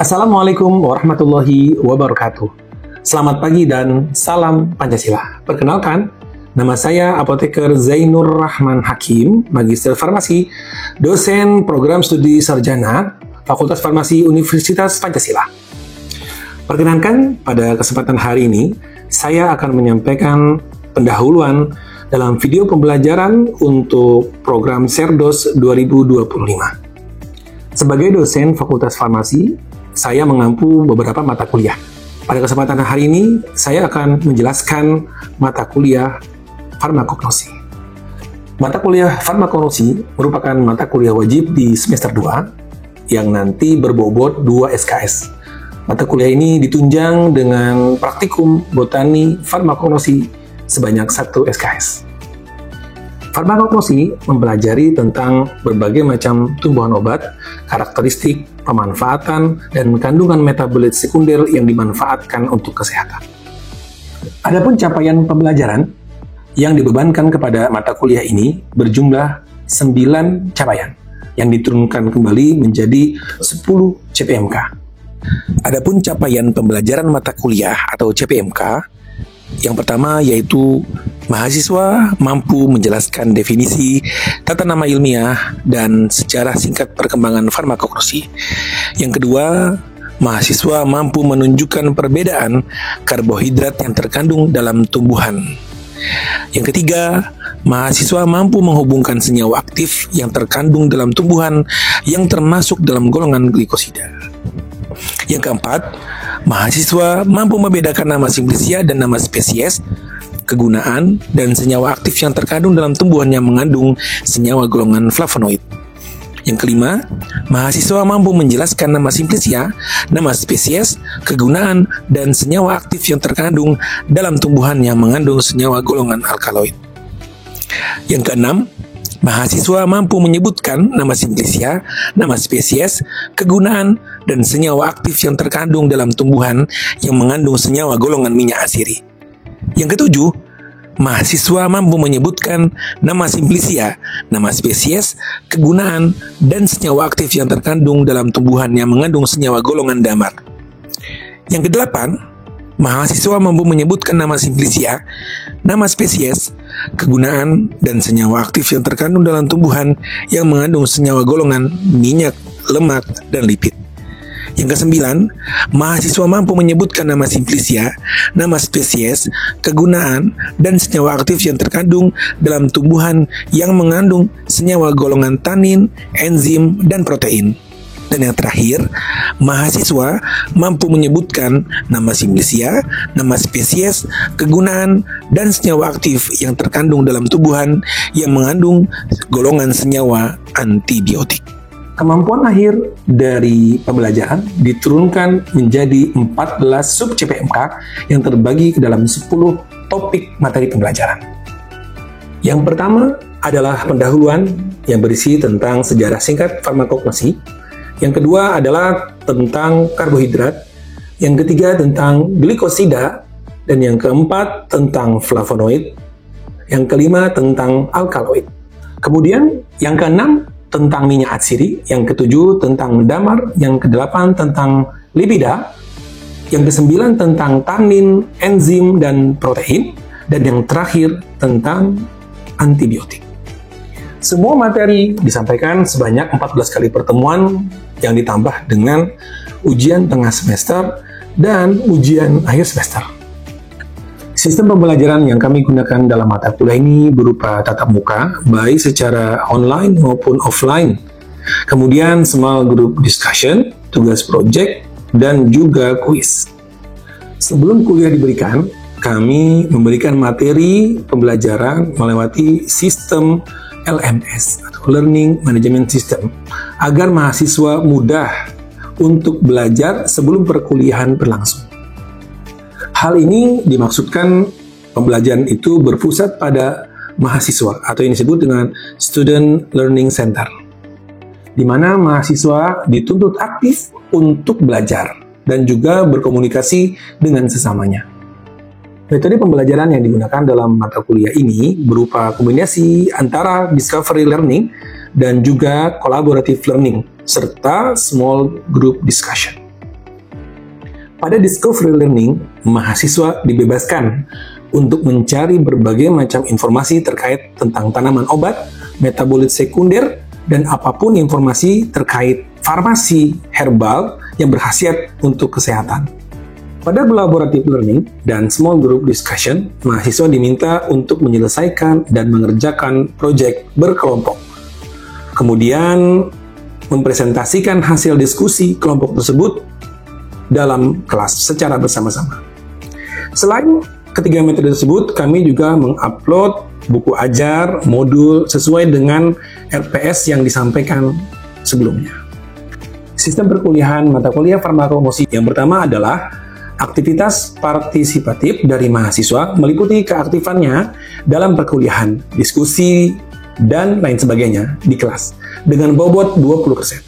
Assalamualaikum warahmatullahi wabarakatuh. Selamat pagi dan salam Pancasila. Perkenalkan, nama saya Apoteker Zainur Rahman Hakim, Magister Farmasi, dosen program studi sarjana, Fakultas Farmasi Universitas Pancasila. Perkenalkan, pada kesempatan hari ini, saya akan menyampaikan pendahuluan dalam video pembelajaran untuk program Serdos 2025. Sebagai dosen Fakultas Farmasi, saya mengampu beberapa mata kuliah. Pada kesempatan hari ini, saya akan menjelaskan mata kuliah farmakognosi. Mata kuliah farmakognosi merupakan mata kuliah wajib di semester 2 yang nanti berbobot 2 SKS. Mata kuliah ini ditunjang dengan praktikum botani farmakognosi sebanyak 1 SKS. Farmakognosi mempelajari tentang berbagai macam tumbuhan obat, karakteristik, pemanfaatan, dan kandungan metabolit sekunder yang dimanfaatkan untuk kesehatan. Adapun capaian pembelajaran yang dibebankan kepada mata kuliah ini berjumlah 9 capaian yang diturunkan kembali menjadi 10 CPMK. Adapun capaian pembelajaran mata kuliah atau CPMK yang pertama yaitu mahasiswa mampu menjelaskan definisi, tata nama ilmiah, dan sejarah singkat perkembangan farmakognosi. Yang kedua, mahasiswa mampu menunjukkan perbedaan karbohidrat yang terkandung dalam tumbuhan. Yang ketiga, mahasiswa mampu menghubungkan senyawa aktif yang terkandung dalam tumbuhan yang termasuk dalam golongan glikosida. Yang keempat, mahasiswa mampu membedakan nama simplicia dan nama spesies, kegunaan, dan senyawa aktif yang terkandung dalam tumbuhan yang mengandung senyawa golongan flavonoid. Yang kelima, mahasiswa mampu menjelaskan nama simplicia, nama spesies, kegunaan, dan senyawa aktif yang terkandung dalam tumbuhan yang mengandung senyawa golongan alkaloid. Yang keenam, mahasiswa mampu menyebutkan nama simplicia, nama spesies, kegunaan, dan senyawa aktif yang terkandung dalam tumbuhan yang mengandung senyawa golongan minyak asiri. Yang ketujuh, mahasiswa mampu menyebutkan nama simplicia, nama spesies, kegunaan, dan senyawa aktif yang terkandung dalam tumbuhan yang mengandung senyawa golongan damar. Yang kedelapan, mahasiswa mampu menyebutkan nama simplicia, nama spesies, kegunaan, dan senyawa aktif yang terkandung dalam tumbuhan yang mengandung senyawa golongan minyak, lemak, dan lipid. Yang kesembilan, mahasiswa mampu menyebutkan nama simplicia, nama spesies, kegunaan, dan senyawa aktif yang terkandung dalam tumbuhan yang mengandung senyawa golongan tanin, enzim, dan protein. Dan yang terakhir, mahasiswa mampu menyebutkan nama simplicia, nama spesies, kegunaan, dan senyawa aktif yang terkandung dalam tumbuhan yang mengandung golongan senyawa antibiotik. Kemampuan akhir dari pembelajaran diturunkan menjadi 14 sub CPMK yang terbagi ke dalam 10 topik materi pembelajaran. Yang pertama adalah pendahuluan yang berisi tentang sejarah singkat farmakognosi. Yang kedua adalah tentang karbohidrat. Yang ketiga tentang glikosida. Dan yang keempat tentang flavonoid. Yang kelima tentang alkaloid. Kemudian yang keenam tentang minyak atsiri, yang ketujuh tentang damar, yang kedelapan tentang lipida, yang kesembilan tentang tanin, enzim, dan protein, dan yang terakhir tentang antibiotik. Semua materi disampaikan sebanyak 14 kali pertemuan yang ditambah dengan ujian tengah semester dan ujian akhir semester. Sistem pembelajaran yang kami gunakan dalam mata kuliah ini berupa tatap muka, baik secara online maupun offline. Kemudian small group discussion, tugas project, dan juga kuis. Sebelum kuliah diberikan, kami memberikan materi pembelajaran melewati sistem LMS atau Learning Management System agar mahasiswa mudah untuk belajar sebelum perkuliahan berlangsung. Hal ini dimaksudkan pembelajaran itu berpusat pada mahasiswa atau yang disebut dengan Student Learning Center, di mana mahasiswa dituntut aktif untuk belajar dan juga berkomunikasi dengan sesamanya. Metode pembelajaran yang digunakan dalam mata kuliah ini berupa kombinasi antara discovery learning dan juga collaborative learning, serta small group discussion. Pada Discovery Learning, mahasiswa dibebaskan untuk mencari berbagai macam informasi terkait tentang tanaman obat, metabolit sekunder, dan apapun informasi terkait farmasi herbal yang berkhasiat untuk kesehatan. Pada collaborative learning dan small group discussion, mahasiswa diminta untuk menyelesaikan dan mengerjakan proyek berkelompok. Kemudian, mempresentasikan hasil diskusi kelompok tersebut dalam kelas secara bersama-sama. Selain ketiga metode tersebut, kami juga mengupload buku ajar, modul sesuai dengan RPS yang disampaikan sebelumnya. Sistem perkuliahan mata kuliah farmakologi yang pertama adalah aktivitas partisipatif dari mahasiswa meliputi keaktifannya dalam perkuliahan, diskusi, dan lain sebagainya di kelas dengan bobot 20%.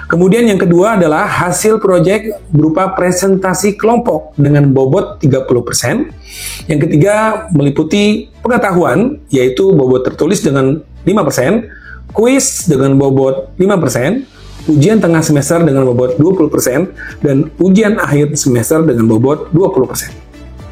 Kemudian yang kedua adalah hasil proyek berupa presentasi kelompok dengan bobot 30%. Yang ketiga meliputi pengetahuan, yaitu bobot tertulis dengan 5%, kuis dengan bobot 5%, ujian tengah semester dengan bobot 20%, dan ujian akhir semester dengan bobot 20%.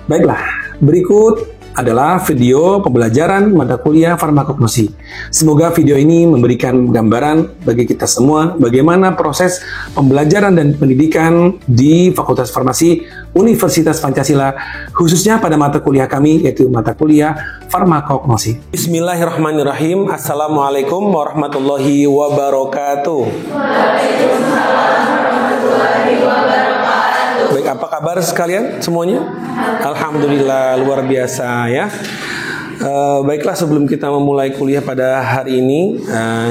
Baiklah, berikut adalah video pembelajaran mata kuliah farmakologi. Semoga video ini memberikan gambaran bagi kita semua bagaimana proses pembelajaran dan pendidikan di Fakultas Farmasi Universitas Pancasila, khususnya pada mata kuliah kami, yaitu mata kuliah farmakologi. Bismillahirrahmanirrahim. Assalamualaikum warahmatullahi wabarakatuh. Waalaikumsalam warahmatullahi wabarakatuh. Baik, apa kabar sekalian semuanya? Alhamdulillah, luar biasa ya. Baiklah, sebelum kita memulai kuliah pada hari ini,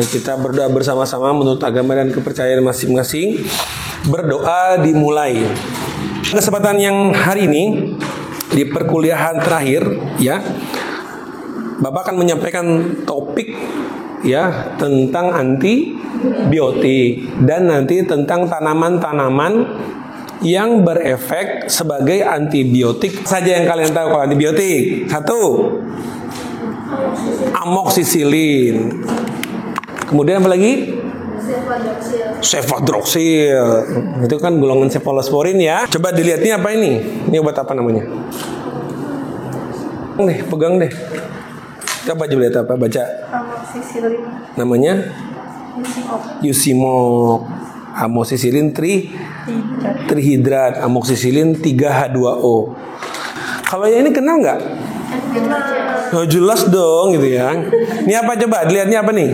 kita berdoa bersama-sama menurut agama dan kepercayaan masing-masing. Berdoa dimulai. Kesempatan yang hari ini di perkuliahan terakhir ya, Bapak akan menyampaikan topik ya tentang antibiotik dan nanti tentang tanaman-tanaman yang berefek sebagai antibiotik. Saja yang kalian tahu kalau antibiotik. Satu, amoksisilin. Kemudian apa lagi? Cefadroxil. Itu kan golongan cephalosporin ya. Coba dilihat ini apa ini? Ini obat apa namanya? Pegang deh. Coba lihat apa? Baca. Amoksisilin. Namanya? Yusimok. Amoksisilin trihidrat, amoksisilin 3H2O. Kalau yang ini kenal nggak? Oh, jelas dong gitu ya. Ini apa coba? Dilihatnya apa nih?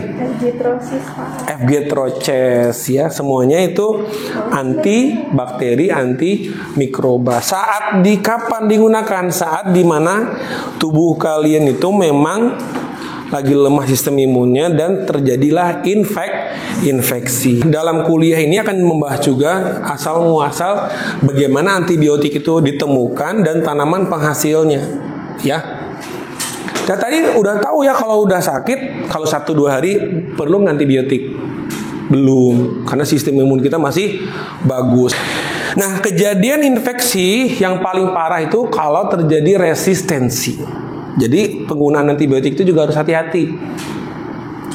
F-Getroces ya. Semuanya itu antibakteri, antimikroba. Saat kapan digunakan? Saat dimana tubuh kalian itu memang lagi lemah sistem imunnya dan terjadilah infeksi. Dalam kuliah ini akan membahas juga asal muasal bagaimana antibiotik itu ditemukan dan tanaman penghasilnya. Ya. Dan tadi udah tahu ya kalau udah sakit, kalau 1-2 hari perlu antibiotik. Belum, karena sistem imun kita masih bagus. Nah, kejadian infeksi yang paling parah itu kalau terjadi resistensi. Jadi penggunaan antibiotik itu juga harus hati-hati.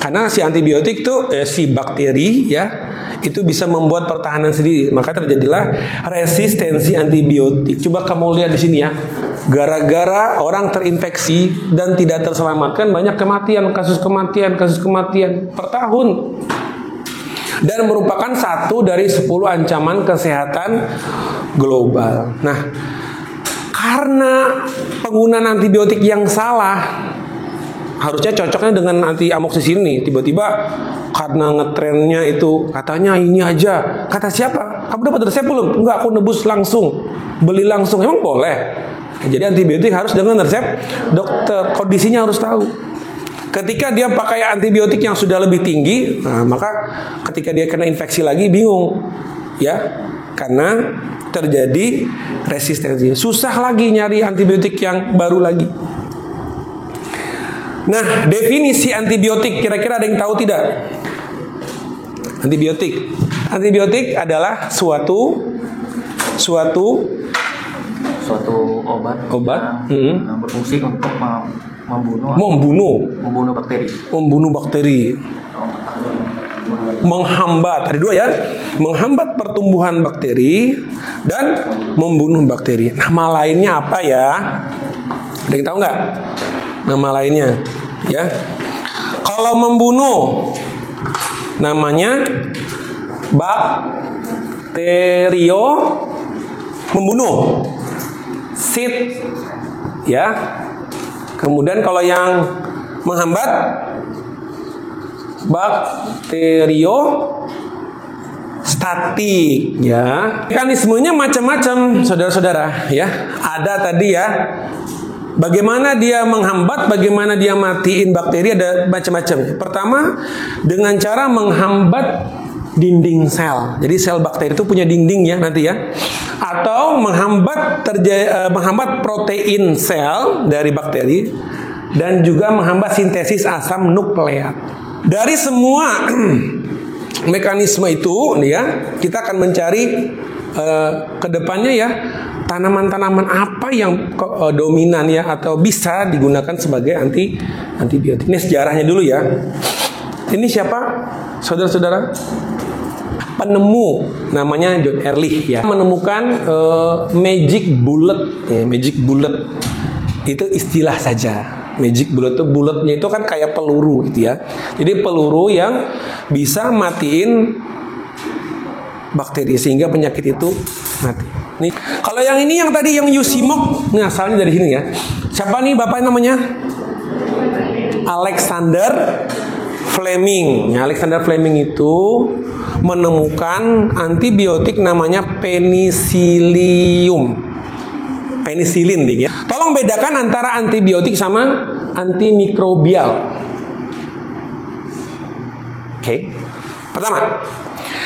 Karena si antibiotik itu si bakteri ya, itu bisa membuat pertahanan sendiri. Maka terjadilah resistensi antibiotik. Coba kamu lihat di sini ya. Gara-gara orang terinfeksi dan tidak terselamatkan, banyak kasus kematian per tahun. Dan merupakan 1 dari 10 ancaman kesehatan global. Nah, karena penggunaan antibiotik yang salah, harusnya cocoknya dengan amoksisilin nih. Tiba-tiba karena ngetrennya itu katanya ini aja. Kata siapa? Kamu dapat resep belum? Enggak, aku nebus langsung. Beli langsung. Emang boleh? Jadi antibiotik harus dengan resep dokter. Kondisinya harus tahu. Ketika dia pakai antibiotik yang sudah lebih tinggi, nah, maka ketika dia kena infeksi lagi bingung. Ya, karena terjadi resistensi. Susah lagi nyari antibiotik yang baru lagi. Nah, definisi antibiotik kira-kira ada yang tahu tidak? Antibiotik adalah suatu obat yang berfungsi untuk membunuh bakteri. Menghambat, ada 2 ya, menghambat pertumbuhan bakteri dan membunuh bakteri. Nama lainnya apa ya? Ada yang tahu nggak? Nama lainnya, ya. Kalau membunuh, namanya bakterio membunuh, sit, ya. Kemudian kalau yang menghambat, bakterio statik, ya. Mekanismenya macam-macam, saudara-saudara, ya. Ada tadi ya, bagaimana dia menghambat, bagaimana dia matiin bakteri, ada macam-macam. Pertama, dengan cara menghambat dinding sel. Jadi sel bakteri itu punya dinding ya nanti ya. Atau menghambat protein sel dari bakteri dan juga menghambat sintesis asam nukleat. Dari semua mekanisme itu nih ya, kita akan mencari ke depannya ya, tanaman-tanaman apa yang dominan ya atau bisa digunakan sebagai antibiotik. Ini sejarahnya dulu ya. Ini siapa? Saudara-saudara? Penemu namanya John Ehrlich ya. Menemukan magic bullet ya, magic bullet. Itu istilah saja. Magic bullet itu bulletnya itu kan kayak peluru gitu ya. Jadi peluru yang bisa matiin bakteri sehingga penyakit itu mati. Nih, kalau yang ini yang tadi yang Yusimok, ini asalnya dari sini ya. Siapa nih bapak namanya? Alexander Fleming. Ya, Alexander Fleming itu menemukan antibiotik namanya penicillium. Penisilin nih ya. Tolong bedakan antara antibiotik sama antimikrobial. Oke. Pertama,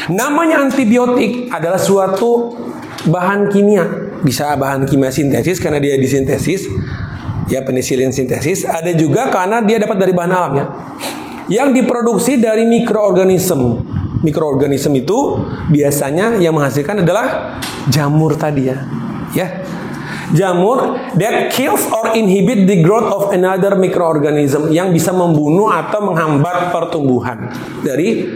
namanya antibiotik adalah suatu bahan kimia. Bisa bahan kimia sintesis karena dia disintesis. Ya, penisilin sintesis. Ada juga karena dia dapat dari bahan alam ya. Yang diproduksi dari mikroorganisme. Mikroorganisme itu biasanya yang menghasilkan adalah jamur tadi ya. Ya. Jamur that kills or inhibit the growth of another microorganism, yang bisa membunuh atau menghambat pertumbuhan dari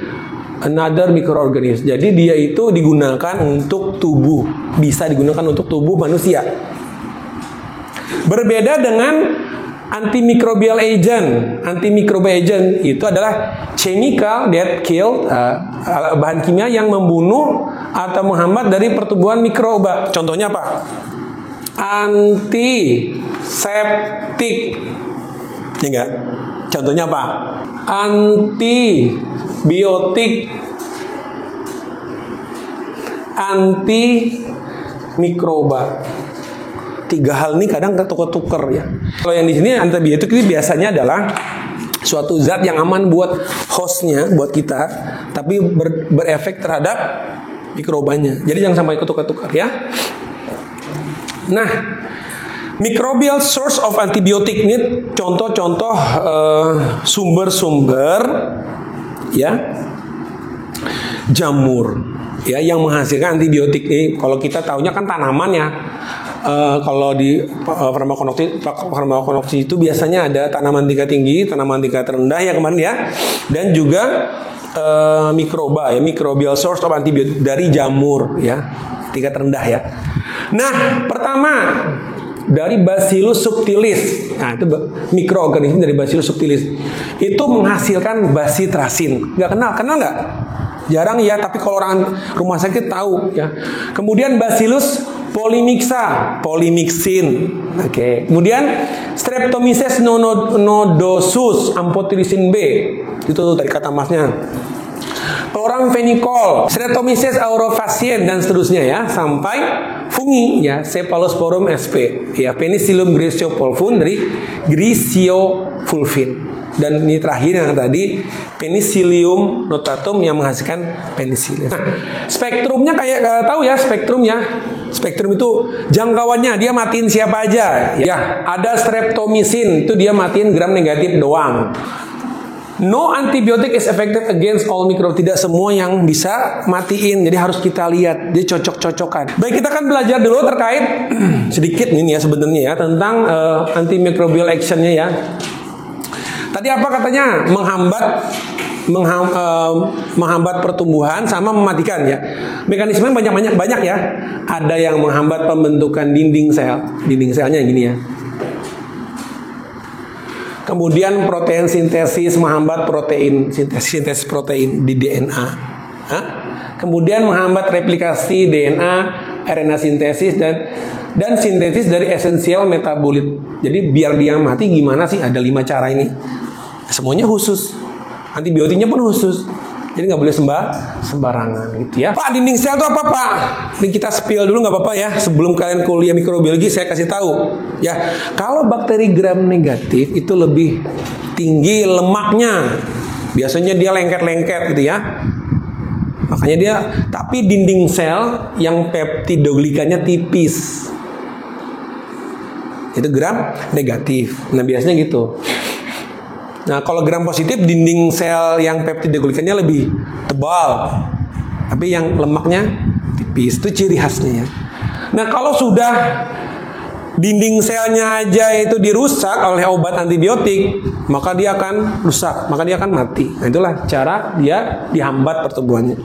another microorganism. Jadi dia itu digunakan untuk tubuh, bisa digunakan untuk tubuh manusia. Berbeda dengan antimicrobial agent. Antimicrobial agent itu adalah chemical that kill, bahan kimia yang membunuh atau menghambat dari pertumbuhan mikroba. Contohnya apa? Antiseptik. Ya enggak? Contohnya apa? Antibiotik. Antimikroba. Tiga hal ini kadang ketuker-tuker ya. Kalau yang di sini antibiotik ini biasanya adalah suatu zat yang aman buat hostnya, buat kita, tapi berefek terhadap mikrobanya. Jadi jangan sampai ketukar-tukar ya. Nah, microbial source of antibiotik ini contoh-contoh sumber-sumber ya jamur ya yang menghasilkan antibiotik ini. Kalau kita tahunya kan tanaman ya. Kalau di farmakonoksi itu biasanya ada tanaman tingkat tinggi, tanaman tingkat rendah ya kemarin ya, dan juga mikroba ya, microbial source of antibiotik dari jamur ya, tingkat rendah ya. Nah, pertama dari Bacillus subtilis. Nah, itu mikroorganisme dari Bacillus subtilis. Itu menghasilkan bacitracin. Kenal nggak? Jarang ya, tapi kalau orang rumah sakit tahu ya. Kemudian Bacillus polymyxin. Oke. Kemudian Streptomyces nodosus, amphotericin B. Itu tuh dari kata masnya. Chloramphenicol, Streptomyces aureolifacien dan seterusnya ya, sampai fungi ya, Cephalosporum sp. Ya, Penicillium griseopulvum dari Griseopulvin. Dan ini terakhir yang tadi Penicillium notatum yang menghasilkan penicillin. Nah, spektrumnya kayak tahu ya spektrumnya. Spektrum itu jangkauannya, dia matiin siapa aja. Ya, ada streptomycin, itu dia matiin gram negatif doang. No antibiotic is effective against all microbes. Tidak semua yang bisa matiin. Jadi harus kita lihat, dia cocok-cocokan. Baik, kita akan belajar dulu terkait sedikit ini ya sebenarnya ya tentang antimicrobial actionnya ya. Tadi apa katanya? Menghambat menghambat pertumbuhan sama mematikan ya. Mekanismenya banyak ya. Ada yang menghambat pembentukan dinding selnya gini ya. Kemudian protein sintesis, menghambat sintesis protein di DNA. Kemudian menghambat replikasi DNA, RNA sintesis dan sintesis dari esensial metabolit. Jadi biar dia mati gimana sih? Ada 5 cara ini. Semuanya khusus. Antibiotiknya pun khusus. Jadi nggak boleh sembarangan gitu ya. Pak, dinding sel itu apa Pak? Ini kita spill dulu nggak apa-apa ya. Sebelum kalian kuliah mikrobiologi saya kasih tahu ya. Kalau bakteri gram negatif itu lebih tinggi lemaknya. Biasanya dia lengket-lengket gitu ya. Makanya dia, tapi dinding sel yang peptidoglikannya tipis. Itu gram negatif. Nah biasanya gitu. Nah kalau gram positif dinding sel yang peptidoglikannya lebih tebal, tapi yang lemaknya tipis. Itu ciri khasnya ya. Nah kalau sudah dinding selnya aja itu dirusak oleh obat antibiotik, maka dia akan rusak, maka dia akan mati. Nah itulah cara dia dihambat pertumbuhannya.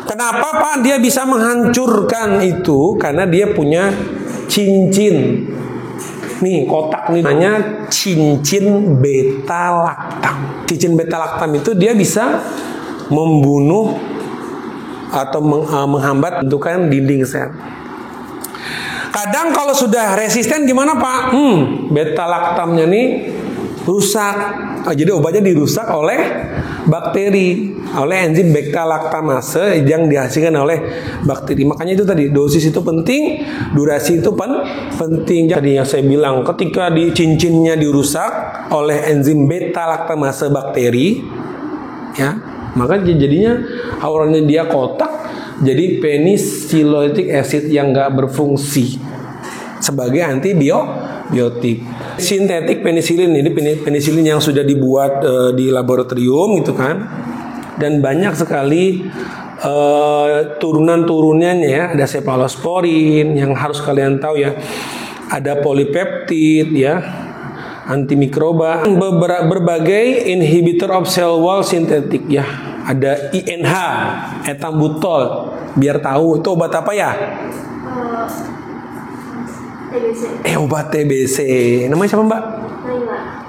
Kenapa Pak dia bisa menghancurkan itu? Karena dia punya cincin. Nih kotak nih namanya cincin beta laktam. Cincin beta laktam itu dia bisa membunuh atau menghambat bentukan dinding sel. Kadang kalau sudah resisten gimana Pak? Beta laktamnya nih rusak. Jadi obatnya dirusak oleh bakteri, oleh enzim beta laktamase yang dihasilkan oleh bakteri. Makanya itu tadi dosis itu penting, durasi itu penting. Tadi yang saya bilang ketika di cincinnya dirusak oleh enzim beta laktamase bakteri, ya, maka jadinya awalnya dia kotak, jadi penicilloic acid yang nggak berfungsi sebagai antibiotik. Sintetik penisilin ini penisilin yang sudah dibuat di laboratorium gitu kan, dan banyak sekali turunan-turunannya ya. Ada cephalosporin yang harus kalian tahu ya, ada polipeptid ya, antimikroba, berbagai inhibitor of cell wall sintetik ya. Ada INH, ethambutol. Biar tahu itu obat apa ya? TBC. Obat TBC. Namanya siapa Mbak?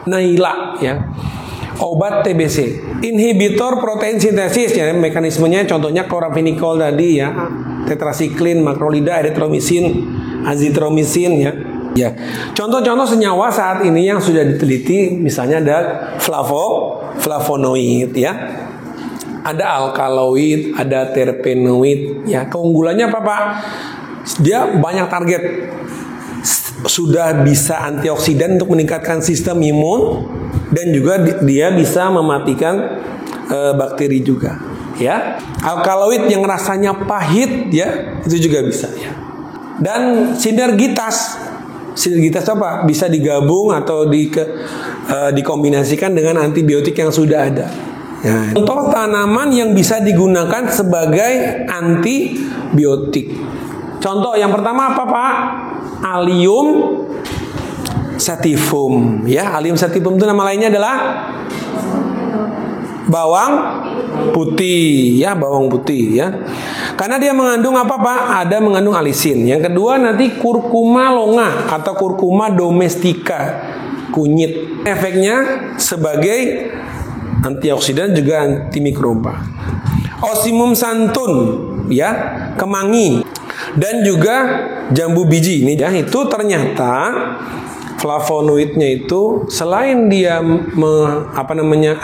Naila ya. Obat TBC. Inhibitor protein sintesis ya, mekanismenya contohnya chloramphenicol tadi ya. Tetrasiklin, makrolida, erythromycin, azitromisin ya. Ya. Contoh-contoh senyawa saat ini yang sudah diteliti misalnya ada flavonoid ya. Ada alkaloid, ada terpenoid ya. Keunggulannya apa Pak? Dia banyak target. Sudah bisa antioksidan untuk meningkatkan sistem imun dan juga dia bisa mematikan bakteri juga ya. Alkaloid yang rasanya pahit ya, itu juga bisa ya. Dan sinergitas apa? Bisa digabung atau dikombinasikan dengan antibiotik yang sudah ada. Ya. Contoh tanaman yang bisa digunakan sebagai antibiotik. Contoh yang pertama apa Pak? Allium sativum ya. Allium sativum itu nama lainnya adalah bawang putih ya, bawang putih ya. Karena dia mengandung apa Pak? Ada mengandung alisin. Yang kedua nanti curcuma longa atau curcuma domestica, kunyit. Efeknya sebagai antioksidan juga antimikroba. Osimum santun ya, kemangi. Dan juga jambu biji ini ya, itu ternyata flavonoidnya itu selain dia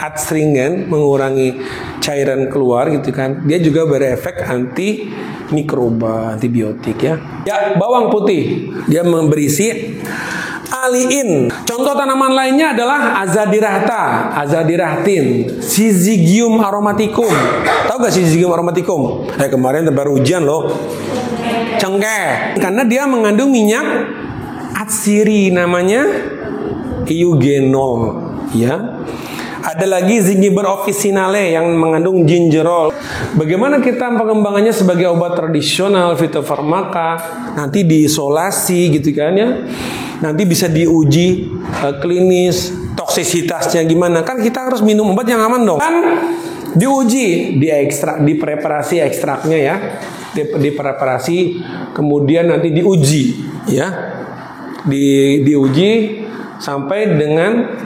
adstringent, mengurangi cairan keluar gitu kan, dia juga berefek antimikroba, antibiotik ya. Ya, bawang putih dia berisi aliin. Contoh tanaman lainnya adalah azadirachtin, Syzygium aromaticum. Tahu gak Syzygium aromaticum? Kemarin baru ujian loh. Cengkeh, karena dia mengandung minyak atsiri namanya eugenol ya. Ada lagi zingiber officinale yang mengandung gingerol. Bagaimana kita pengembangannya sebagai obat tradisional fitofarmaka, nanti diisolasi gitu kan ya. Nanti bisa diuji klinis toksisitasnya gimana. Kan kita harus minum obat yang aman dong. Kan diuji, dipreparasi ekstraknya ya. Dipreparasi, kemudian nanti diuji ya. Diuji sampai dengan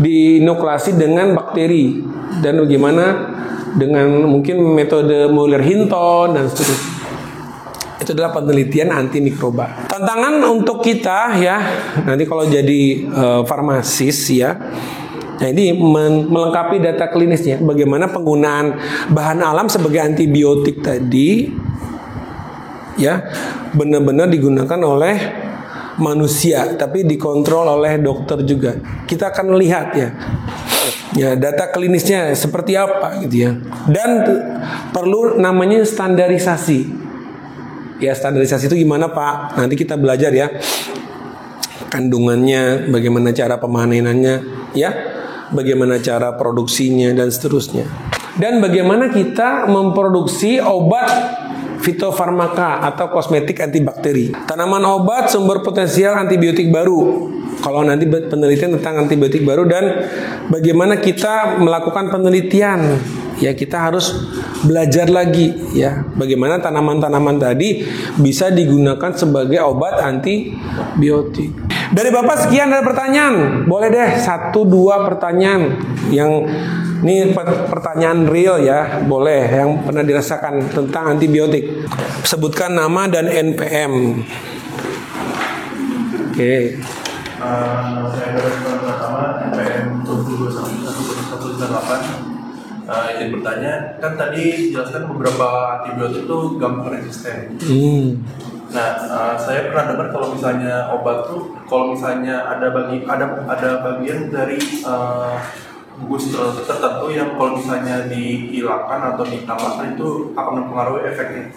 diinokulasi dengan bakteri dan bagaimana dengan mungkin metode Mueller-Hinton dan seterusnya. Itu adalah penelitian antimikroba. Tantangan untuk kita ya, nanti kalau jadi farmasis ya, nah ini melengkapi data klinisnya, bagaimana penggunaan bahan alam sebagai antibiotik tadi ya benar-benar digunakan oleh manusia, tapi dikontrol oleh dokter juga. Kita akan lihat ya data klinisnya seperti apa gitu ya. Dan perlu namanya standarisasi. Ya, standarisasi itu gimana Pak? Nanti kita belajar ya. Kandungannya, bagaimana cara pemanenannya, ya, bagaimana cara produksinya dan seterusnya. Dan bagaimana kita memproduksi obat fitofarmaka atau kosmetik antibakteri. Tanaman obat sumber potensial antibiotik baru. Kalau nanti penelitian tentang antibiotik baru dan bagaimana kita melakukan penelitian. Ya, kita harus belajar lagi ya, bagaimana tanaman-tanaman tadi bisa digunakan sebagai obat antibiotik. Dari Bapak sekian ada pertanyaan. Boleh deh 1-2 pertanyaan yang ini pertanyaan real ya, boleh yang pernah dirasakan tentang antibiotik. Sebutkan nama dan NPM. Oke. Nama saya adalah pertama NPM 721198. Izin bertanya, kan tadi jelaskan beberapa antibiotik itu gampang resisten. Nah, saya pernah dengar kalau misalnya obat tuh, kalau misalnya ada bagian dari gugus tertentu yang kalau misalnya dihilangkan atau ditambahkan itu akan mempengaruhi efeknya.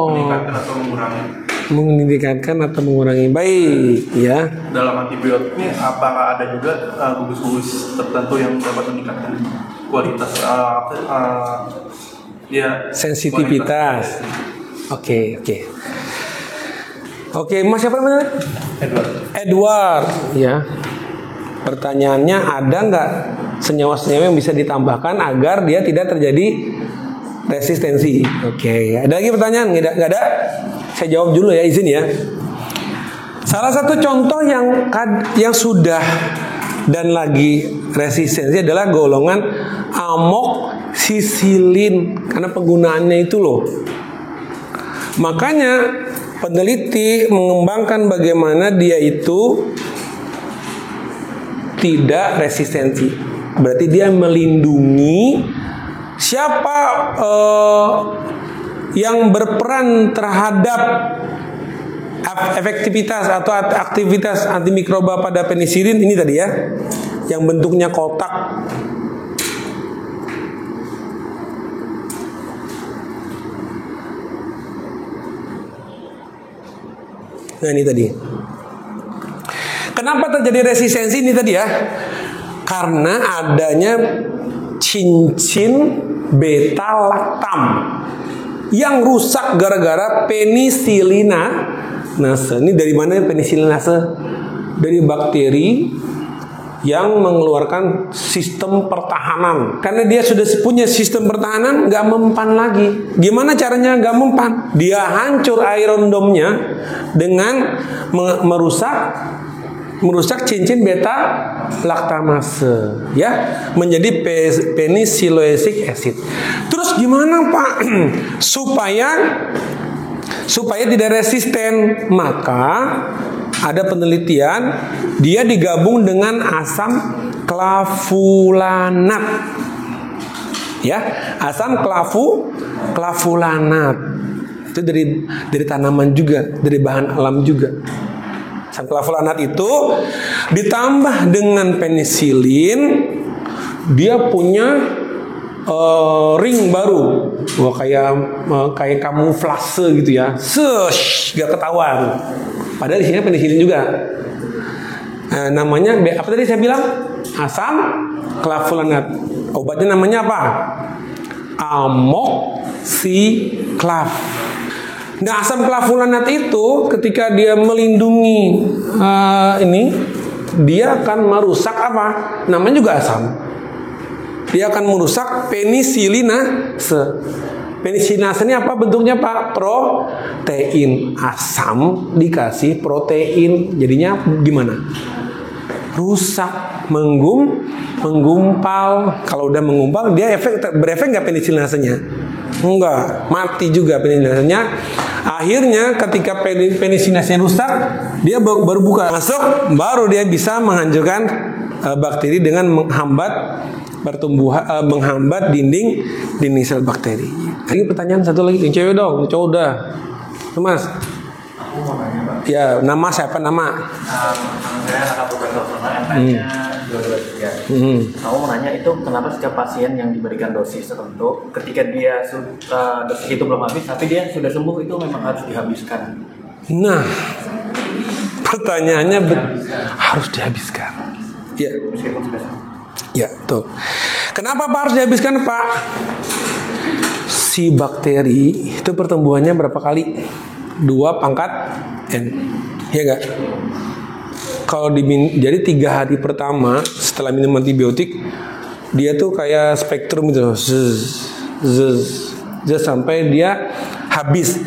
Meningkatkan atau mengurangi. Meningkatkan atau mengurangi. Baik, ya. Dalam antibiotiknya apakah ada juga gugus-gugus tertentu yang dapat meningkatkan kualitas sensitivitas. Oke. Oke, Mas siapa namanya? Edward, ya. Pertanyaannya, ada nggak senyawa-senyawa yang bisa ditambahkan agar dia tidak terjadi resistensi? Oke, ada lagi pertanyaan? Nggak ada? Saya jawab dulu ya, izin ya. Salah satu contoh yang sudah dan lagi resistensi adalah golongan amoxicillin karena penggunaannya itu loh. Makanya peneliti mengembangkan bagaimana dia itu tidak resistensi. Berarti dia melindungi siapa yang berperan terhadap efektivitas atau aktivitas antimikroba pada penisilin ini tadi ya, yang bentuknya kotak. Nah ini tadi. Kenapa terjadi resistensi ini tadi ya? Karena adanya cincin beta laktam yang rusak gara-gara penisilinase. Ini dari mana penisilinase? Dari bakteri yang mengeluarkan sistem pertahanan. Karena dia sudah punya sistem pertahanan, nggak mempan lagi. Gimana caranya nggak mempan? Dia hancur iron dome-nya dengan merusak cincin beta laktamase, ya, menjadi penicilloic acid. Terus gimana Pak supaya tidak resisten? Maka ada penelitian, dia digabung dengan asam klavulanat. Ya, asam klavulanat. Itu dari tanaman juga, dari bahan alam juga. Asam klavulanat itu ditambah dengan penisilin, dia punya ring baru. Wah, kayak kamuflase gitu ya. Gak ketahuan. Padahal isinya penisilin juga. Namanya apa tadi saya bilang? Asam klavulanat. Obatnya namanya apa? Amoxiclav. Nah, asam klavulanat itu ketika dia melindungi dia akan merusak apa? Namanya juga asam. Dia akan merusak penisilinase. Penisilinase ini apa bentuknya Pak? Protein. Asam dikasih protein, jadinya gimana? Rusak, menggumpal. Kalau udah menggumpal, dia berefek nggak penisilinasenya? Enggak, mati juga penisilinasenya. Akhirnya ketika penisilinasenya rusak, dia baru buka masuk, baru dia bisa menghancurkan bakteri dengan menghambat dinding sel bakteri. Lagi pertanyaan satu lagi, yang cewek dong, yang cowok udah. Mas. Aku mau nanya Pak. Ya, nama siapa nama? Saya anak Profesor MPN-nya 223. Aku mau nanya itu kenapa setiap pasien yang diberikan dosis tertentu, ketika dia dosis itu belum habis, tapi dia sudah sembuh itu memang harus dihabiskan. Nah, pertanyaannya harus dihabiskan. Ya. Meskipun sudah sembuh. Ya, tuh. Kenapa Pak harus dihabiskan Pak? Si bakteri itu pertumbuhannya berapa kali? 2 pangkat N. Ya enggak? Kalau jadi 3 hari pertama setelah minum antibiotik, dia tuh kayak spektrum gitu, sampai dia habis.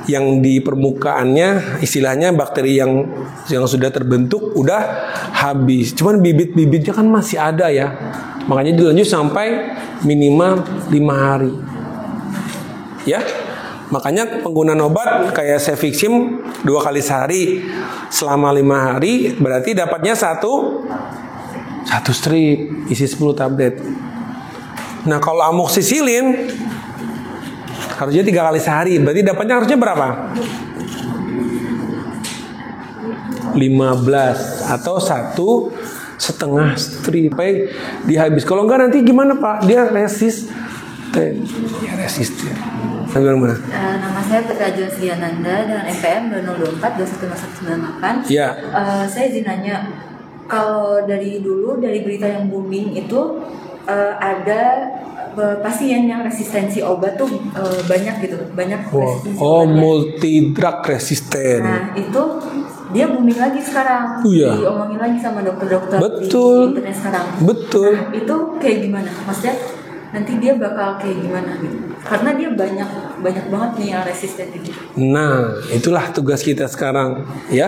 Yang di permukaannya istilahnya bakteri yang sudah terbentuk udah habis. Cuman bibit-bibitnya kan masih ada ya. Makanya dilanjut sampai minimal 5 hari. Ya. Makanya penggunaan obat kayak Cefixim 2 kali sehari selama 5 hari berarti dapatnya satu strip isi 10 tablet. Nah, kalau amoksisilin harusnya 3 kali sehari, berarti dapatnya harusnya berapa? 15 atau 1,5 strip sampai dihabis. Kalau enggak nanti gimana Pak? Dia resisten. Ya resisten. Bagaimana? Nama saya Petra Josgiananda dengan NPM 2024 215198. Ya. Saya izin nanya, kalau dari dulu dari berita yang booming itu ada pasien yang resistensi obat tuh banyak gitu, banyak resistensi obatnya. Multi drug resisten. Nah itu dia booming lagi sekarang, diomongin lagi sama dokter-dokter Betul. di internet sekarang. Betul. Nah, itu kayak gimana? Maksudnya nanti dia bakal kayak gimana gitu? Karena dia banyak banget nih yang resisten gitu. Nah, itulah tugas kita sekarang, ya.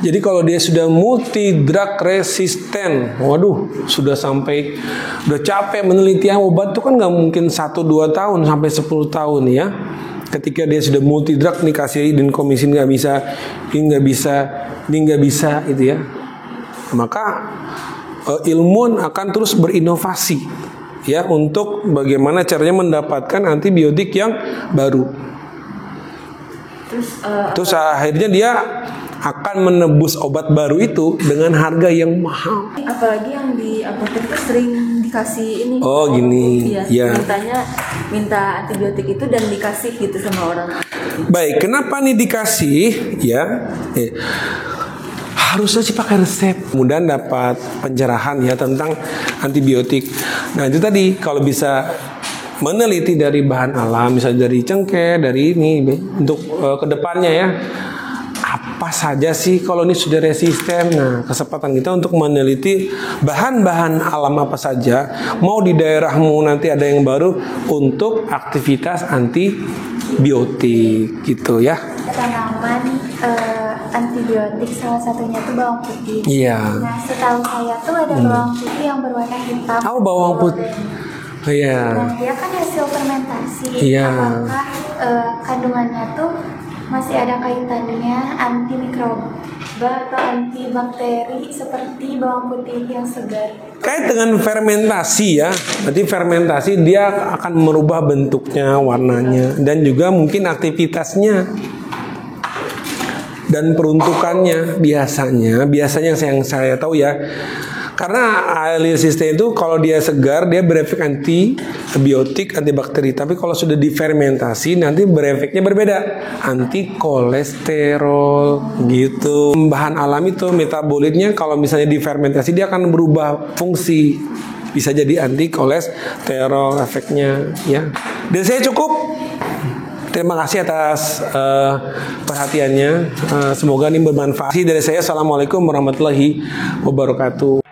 Jadi kalau dia sudah multi drug resisten, waduh, sudah capek meneliti obat itu kan nggak mungkin 1-2 tahun sampai 10 tahun ya. Ketika dia sudah multi drug nih kasih dan komisin nggak bisa, ini nggak bisa, itu ya. Maka ilmuwan akan terus berinovasi ya untuk bagaimana caranya mendapatkan antibiotik yang baru. Terus akhirnya dia akan menebus obat baru itu dengan harga yang mahal. Apalagi yang di apotek itu sering dikasih ini. Oh gini, ya. Minta antibiotik itu dan dikasih gitu sama orang. Baik, kenapa nih dikasih? Ya. Harusnya sih pakai resep. Kemudian dapat pencerahan ya tentang antibiotik. Nah itu tadi kalau bisa meneliti dari bahan alam, misalnya dari cengkeh, dari ini untuk kedepannya ya. Apa saja sih kalau ini sudah resisten? Nah, kesempatan kita untuk meneliti bahan-bahan alam apa saja, mau di daerahmu nanti ada yang baru untuk aktivitas antibiotik gitu ya. Tanaman antibiotik salah satunya itu bawang putih. Iya. Nah, setahu saya tuh ada bawang putih yang berwarna hitam. Oh, bawang putih. Oh, iya. Nah, dia kan hasil fermentasi. Iya. Apakah kandungannya tuh masih ada kaitannya antimikroba atau antibakteri seperti bawang putih yang segar? Kait dengan fermentasi ya, berarti fermentasi dia akan merubah bentuknya, warnanya, dan juga mungkin aktivitasnya dan peruntukannya biasanya yang saya tahu ya. Karena resisten itu kalau dia segar dia berefek antibiotik, antibakteri. Tapi kalau sudah difermentasi nanti berefeknya berbeda, anti kolesterol gitu. Bahan alami itu metabolitnya kalau misalnya difermentasi dia akan berubah fungsi. Bisa jadi anti kolesterol efeknya ya. Dan saya cukup. Terima kasih atas perhatiannya. Semoga ini bermanfaat. Dari saya, assalamualaikum warahmatullahi wabarakatuh.